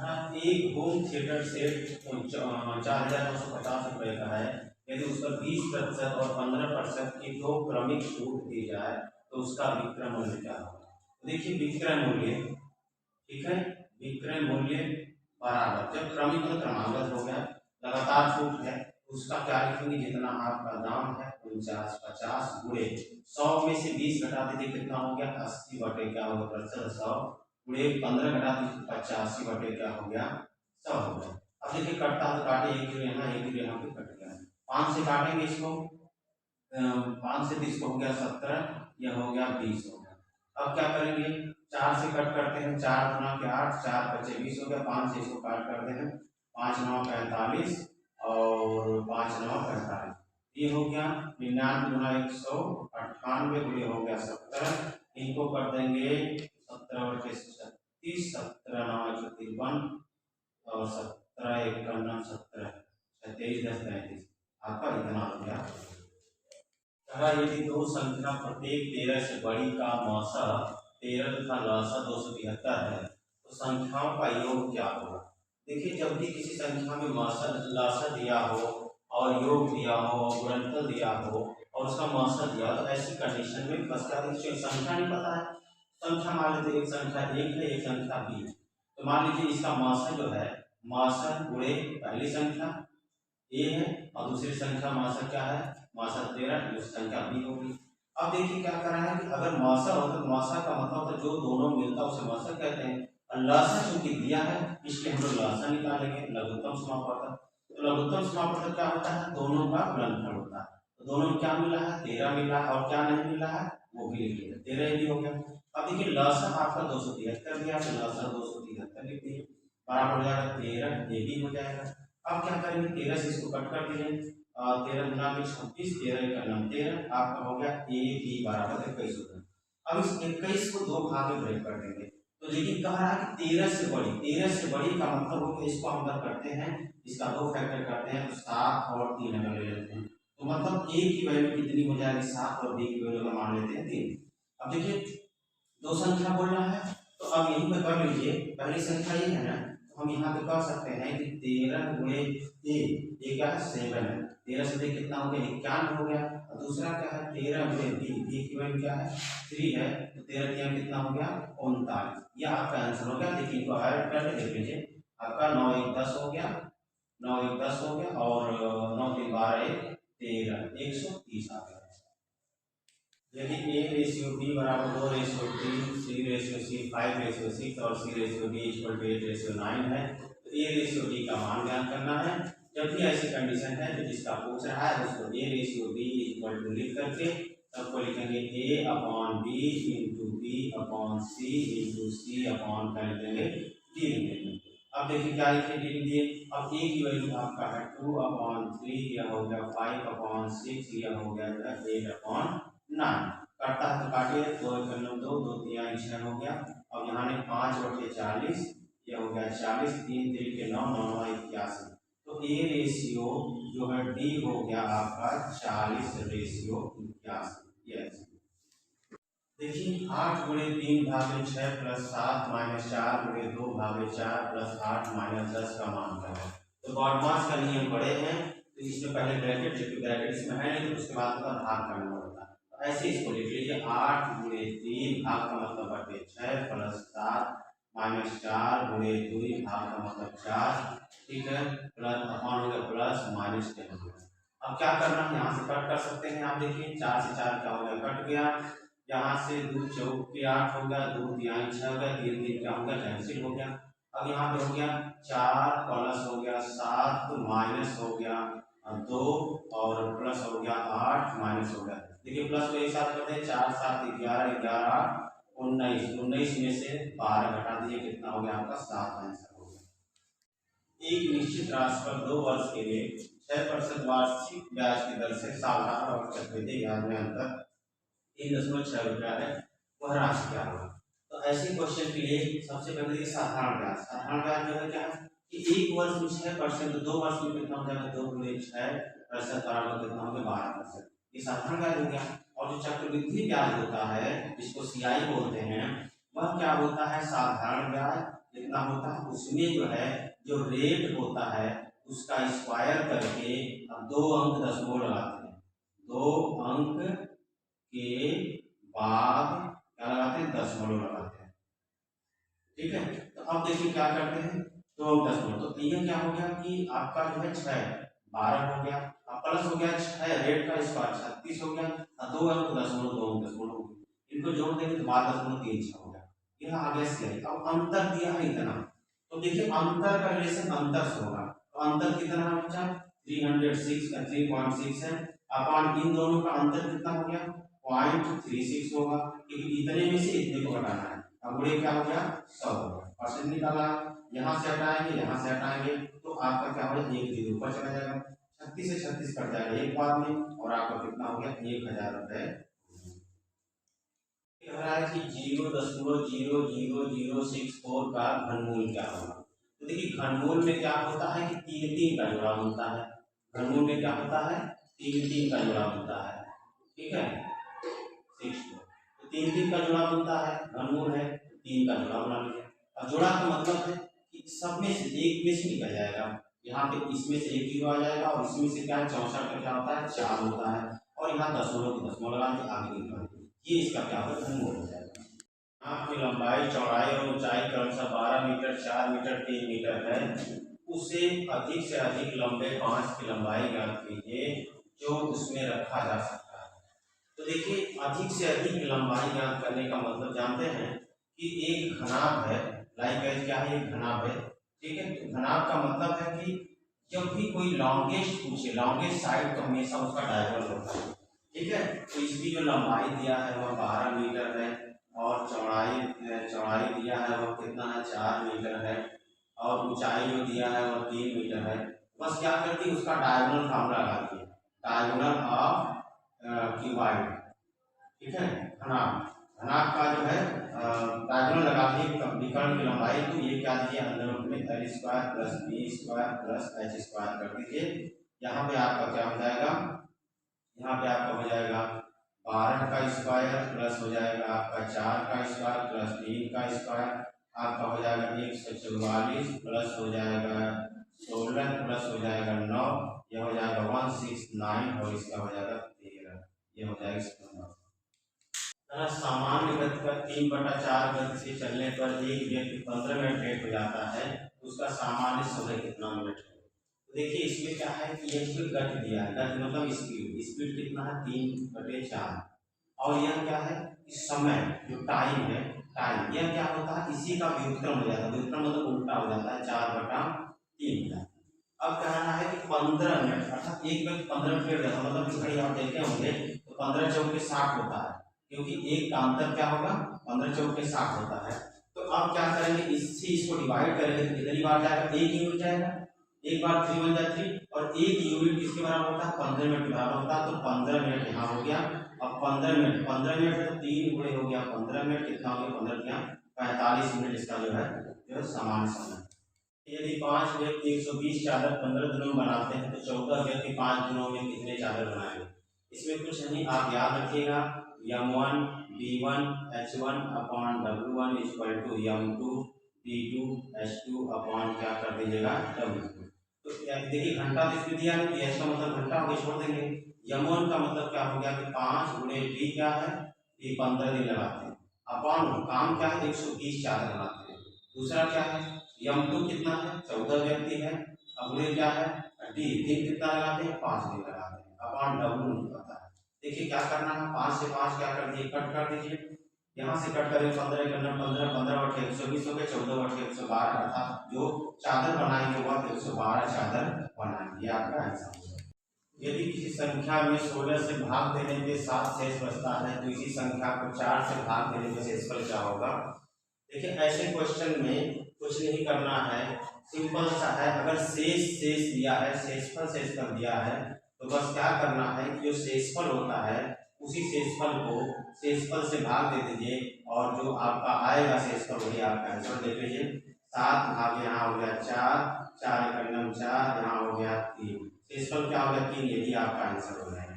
हाँ, एक home theatre set 4,950 रुपये का है। यदि उस पर 20% और 15% की दो क्रमिक छूट दी जाए तो उसका विक्रय मूल्य क्या होगा। तो देखिए विक्रय मूल्य, ठीक है, विक्रय मूल्य बराबर, जब क्रमिक और क्रमागत हो गया, लगातार छूट है, उसका क्या लिखेंगे, जितना आपका दाम है 49,50 गुणे 100 में से 20 घटा दीजिए, कितना हो गया 80 बटे क्या होगा प्रतिशत 100 गुणे 15 घटा दीजिए 85 बटे क्या हो गया 100 हो गया। अब देखिए कटता है तो काटे, एक जीरो यहाँ एक जीरो यहाँ पे कट गया। 5 से काटेंगे इसको, 5 से 30 को हो गया 70, यह हो गया 20 हो गया। अब क्या करेंगे, 4 से कट करते हैं, 4 गुना के 8, 4 बचे 20 हो गया। 5 से इसको काट करते हैं, 5 9 45 और 5 9 45, ये हो गया 99 गुना 198 गुणे हो गया 70, इनको कर देंगे 17 और 36, 17 9 153 और 17 1 9 17 23 10 33, आपका इतना हो गया। यदि दो संख्या प्रत्येक 13 से बड़ी का मौसा 13 तथा लौसा 273 है तो संख्याओं का योग क्या होगा। देखिए जब भी किसी संख्या में मौसा लौसा दिया हो और योग दिया हो, गुणनफल दिया हो और उसका मौसा दिया, तो ऐसी कंडीशन में बस क्या देखिए, संख्या नहीं पता है, संख्या मान लेते एक संख्या एक है, एक संख्या बी, तो मान लीजिए इसका मौसा जो है, मौसा गुणे पहली संख्या ए है और दूसरी संख्या मौसा क्या है, मौसा 13, जो संख्या बी होगी। अब देखिए क्या कर रहा है कि अगर मौसा हो तो मौसा का मतलब तो जो दोनों मिलता है उसे मौसा कहते हैं, और लौसा चूंकि दिया है इसलिए हम लोग लौसा निकालेंगे, लघुत्तम समापवर्तक। तो लघुत्तम समापवर्तक क्या होता है, दोनों का गुणनफल होता है। तो दोनों में क्या मिला है, 13 मिला है, और क्या नहीं मिला है वो भी लिख लिया, 13 भी हो गया। अब देखिए लौसा आपका 273 दिया, तो लौसा 273 लिख दिए, बराबर हो जाएगा 13, ये भी हो जाएगा। अब क्या करेंगे, 13 से इसको कट कर दिए, 13 गुना के 26, 13 का 13, आपका हो गया ए बी बराबर 21 हो गया। अब इस 21 को दो भाग में ब्रेक कर देंगे, तो लेकिन कह रहा है कि 13 से बड़ी, 13 से बड़ी का मतलब हो कि इसको हम क्या करते हैं, इसका दो फैक्टर करते हैं, तो 7 और 3 हम ले लेते हैं, तो मतलब ए की वैल्यू कितनी हो जाएगी 7 और बी की वैल्यू मान लेते हैं 3। अब देखिए दो संख्या बोलना है, तो अब यहीं पर कर लीजिए, पहली संख्या ये है ना, तो हम यहाँ पे कह सकते हैं कि 13 गुणे ए क्या है 7 है, 13 से बी कितना हो गया 91 हो गया, और दूसरा क्या है 13 गुणे बी की वैल्यू क्या है 3 है, तो 13 3 कितना हो गया 39, यह आपका आंसर हो गया। देखिए इनको ऐड करके देख लीजिए, आपका 9 1 10 हो गया, 9 1 10 हो गया, और 9 3 12 1 13, 130 आ गया। यदि ए रेशियो बी बराबर 2 ratio 3, C ratio C 5 ratio 6 और C ratio D equal to 8 ratio 9 है, तो ए रेशियो डी का मान ज्ञात करना है। जब भी ऐसी कंडीशन है तो जिसका पूछ रहा है उसको A ratio B equal to लिख करके सबको लिखेंगे A upon B into B upon C into C upon कर देंगे डी लिखेंगे। अब देखिए क्या लिखे डी दिए, अब ए की वैल्यू आपका है 2/3, यह हो गया 5/6, यह हो गया 8/9, काटता है तो काटिए, 2 1 2 2 3 6 हो गया। अब यहाँ ने 5/40, यह हो गया 40, 3 3 के 9 9 9 81, तो ए रेशियो जो है डी हो गया आपका 40 रेशियो 81। यस देखिए 8 गुणे 3 भागे 6 प्लस 7 माइनस 4 गुणे 2 भागे 4 प्लस 8 माइनस 10 का मान क्या है। तो बॉडमास का नियम बड़े हैं, तो इसमें पहले ब्रैकेट, जबकि ब्रैकेट इसमें है नहीं तो उसके बाद उसका भाग करना होता है, तो ऐसे इसको लिख लीजिए 8 गुणे 3 भाग का मतलब बटे 6 प्लस 7 माइनस 4 गुणे 2 भाग का मतलब 4, ठीक है, प्लस अपॉन हो गया प्लस माइनस 10 हो गया। अब क्या करना है, यहाँ से कट कर सकते हैं, आप देखिए 4 से 4 क्या हो गया कट गया, यहाँ से 2 चौक के 8 हो गया, 2 तिहाई 6 हो गया, 3 3 क्या हो गया कैंसिल हो गया। अब यहाँ पे हो गया 4 प्लस हो गया 7 माइनस हो गया 2 और प्लस हो गया 8 माइनस हो गया, देखिए प्लस को एक साथ करते हैं, 4 7 11 11 8 19, 19 में से 12 घटा दिए, कितना हो गया आपका 7 आंसर हो गया। एक निश्चित राशि पर 2 वर्ष के लिए 6% वार्षिक ब्याज की दर से साधारण और चक्रवृद्धि ब्याज में अंतर 3.6 रुपया है, वह राशि क्या होगा। तो ऐसे क्वेश्चन के लिए सबसे पहले ये साधारण ब्याज, साधारण ब्याज जो है क्या है कि एक वर्ष में 6%, 2 वर्ष में कितना हो जाएगा 2 गुणे 6% बराबर कितना हो गया 12%, ये साधारण ब्याज हो गया। और जो चक्रवृद्धि ब्याज होता है जिसको सीआई बोलते हैं, वह क्या होता है साधारण ब्याज जितना होता है उसमें जो है जो रेट होता है उसका स्क्वायर करके अब 2 अंक दशमलव लगाते हैं, 2 अंक के बाद क्या लगाते हैं, दशमलव लगाते हैं। ठीक है, तो अब देखिए क्या करते हैं, 2 अंक दशमलव, तो ये क्या हो गया कि आपका जो है 6 12 हो गया, अब प्लस हो गया 6 रेट का स्क्वायर 36 हो गया, 2 अंक दशमलव 2 अंक दशमलव हो गया, इनको जोड़ देंगे तो 12.36 हो गया, यह आ गया सही। अब अंतर दिया है इतना, तो देखिए अंतर का रिलेशन अंतर से होगा, तो अंतर कितना है बच्चा 306 का 3.6 है, अपॉन इन दोनों का अंतर कितना हो गया 0.36 होगा, क्योंकि इतने में से इतने को घटाना है। अब गुणे क्या हो गया 100 हो गया, परसेंट निकाला, यहाँ से हटाएंगे यहाँ से हटाएंगे तो आपका क्या हो जाएगा 1 जीरो ऊपर चला जाएगा, 36 से 36 कट जाएगा एक बार में, और आपका कितना हो गया 1000 रुपए। कह रहा है कि 0.00064 का घनमूल क्या होगा, तो देखिए घनमूल में क्या होता है कि 3 3 का जोड़ा बनता है, घनमूल में क्या होता है 3 3 का जोड़ा बनता है। ठीक है 6 तो 3 3 का जोड़ा बनता है, घनमूल है 3 का जोड़ा बना लिया। अब जोड़ा का मतलब है कि सब में से एक में से निकल जाएगा, यहाँ पे इसमें से एक जीरो आ जाएगा और इसमें से क्या 64 का क्या होता है 4 होता है, और यहाँ दशमलव की दशमलव लगा के आगे निकाल, ये इसका क्या होगा घनमूल हो जाएगा। आँख की लंबाई चौड़ाई और ऊंचाई क्रमशः 12 मीटर 4 मीटर 3 मीटर है, उसे अधिक से अधिक लंबे बांस की लंबाई ज्ञात कीजिए जो उसमें रखा जा सकता है। तो देखिए अधिक से अधिक लंबाई ज्ञात करने का मतलब जानते हैं कि एक घनाभ है, लाइक क्या है एक घनाभ है। ठीक है, तो घनाभ का मतलब है कि जब भी कोई लॉन्गेस्ट पूछे, लॉन्गेस्ट साइड तो हमेशा उसका डायगोनल होता है। ठीक है, तो इसकी जो लंबाई दिया है वह 12 मीटर है, और चौड़ाई दिया है वह कितना है 4 मीटर है, और ऊंचाई जो दिया है वह 3 मीटर है। बस क्या करती है उसका डायगोनल फार्मूला लगाती है, डायगोनल ऑफ क्यूबाइड। ठीक है, घनाभ का जो है डायगोनल लगा दिए विकर्ण की लंबाई, तो ये क्या दीजिए अंदर में l square plus b square plus h square कर दीजिए। यहाँ पे आपका क्या हो जाएगा, यहाँ पे आपका हो जाएगा 12 का स्क्वायर प्लस हो जाएगा आपका 4 का स्क्वायर प्लस 3 का स्क्वायर, आपका हो जाएगा 144 प्लस हो जाएगा 16 प्लस हो जाएगा 9, यह हो जाएगा 169 और इसका हो जाएगा 13, ये हो जाएगा इसका नंबर। सामान्य गति पर 3/4 गति से चलने पर एक व्यक्ति 15 मिनट लेट हो जाता है, उसका सामान्य समय कितना मिनट है। तो देखिए इसमें क्या है कि एक गति दिया है, गति मतलब स्पीड, स्पीड कितना है 3/4, और यह क्या है इस समय जो टाइम है, टाइम यह क्या होता है इसी का व्युत्क्रम हो जाता है, व्युत्क्रम मतलब उल्टा हो जाता है 4/3। अब कहना है कि 15 मिनट अर्थात एक व्यक्ति 15 मिनट लेट जाता है, मतलब इस घड़ी आप देखे होंगे तो 15 चौके 60 होता है, क्योंकि एक का अंतर क्या होगा 15 चौके 60 होता है। तो अब क्या करेंगे इससे इसको डिवाइड करेंगे तो कितनी बार जाएगा, एक यूनिट जाएगा, एक बार 3 1 जा 3, और एक यूनिट किसके बराबर होता है 15 मिनट के बराबर होता है, तो 15 मिनट यहाँ हो गया। अब 15 मिनट तो 3 गुणे हो गया 15 मिनट, कितना हो गया 15 क्या 45 मिनट, इसका जो है सामान्य समय। यदि 5 व्यक्ति 120 चादर 15 दिनों में बनाते हैं तो 14 व्यक्ति 5 दिनों में कितने चादर बनाएंगे। इसमें कुछ नहीं, आप याद रखिएगा m1 b1 h1 upon w1 equal to m2 b2 h2 upon क्या कर दीजिएगा w2। तो देखिए घंटा तो इसमें दिया नहीं, h का मतलब घंटा हो गया, छोड़ देंगे। m1 का मतलब क्या हो गया कि 5 गुणे d क्या है ये 15 दिन लगाते हैं, अपॉन काम क्या है 120 चादर बनाते हैं। दूसरा क्या है m2 कितना है 14 व्यक्ति है, अगले क्या है d दिन कितना लगाते हैं 5 दिन लगाते हैं, अपॉन w नहीं पता है। देखिए क्या करना है 5 से 5 क्या कर दिए कट कर दीजिए, यहाँ से कट करें 15 करना 15 15 बटे 120 हो गए, 14 बटे 112 अर्थात जो चादर बनाएंगे वह 112 चादर बनाएंगे, ये आपका आंसर होगा। यदि किसी संख्या में 16 से भाग देने पे 7 शेष बचता है तो इसी संख्या को 4 से भाग देने पे शेषफल क्या होगा। देखिए ऐसे क्वेश्चन में कुछ नहीं करना है, सिंपल सा है, अगर शेष दिया है शेषफल दिया है तो बस क्या करना है कि जो शेषफल होता है उसी शेषफल को शेषफल से भाग दे दीजिए, और जो आपका आएगा शेषफल वही आपका आंसर देख लीजिए। 7 भाग यहाँ हो गया 4, 4 4 यहाँ हो गया 3, शेषफल क्या हो गया 3, यही आपका आंसर हो जाएगा।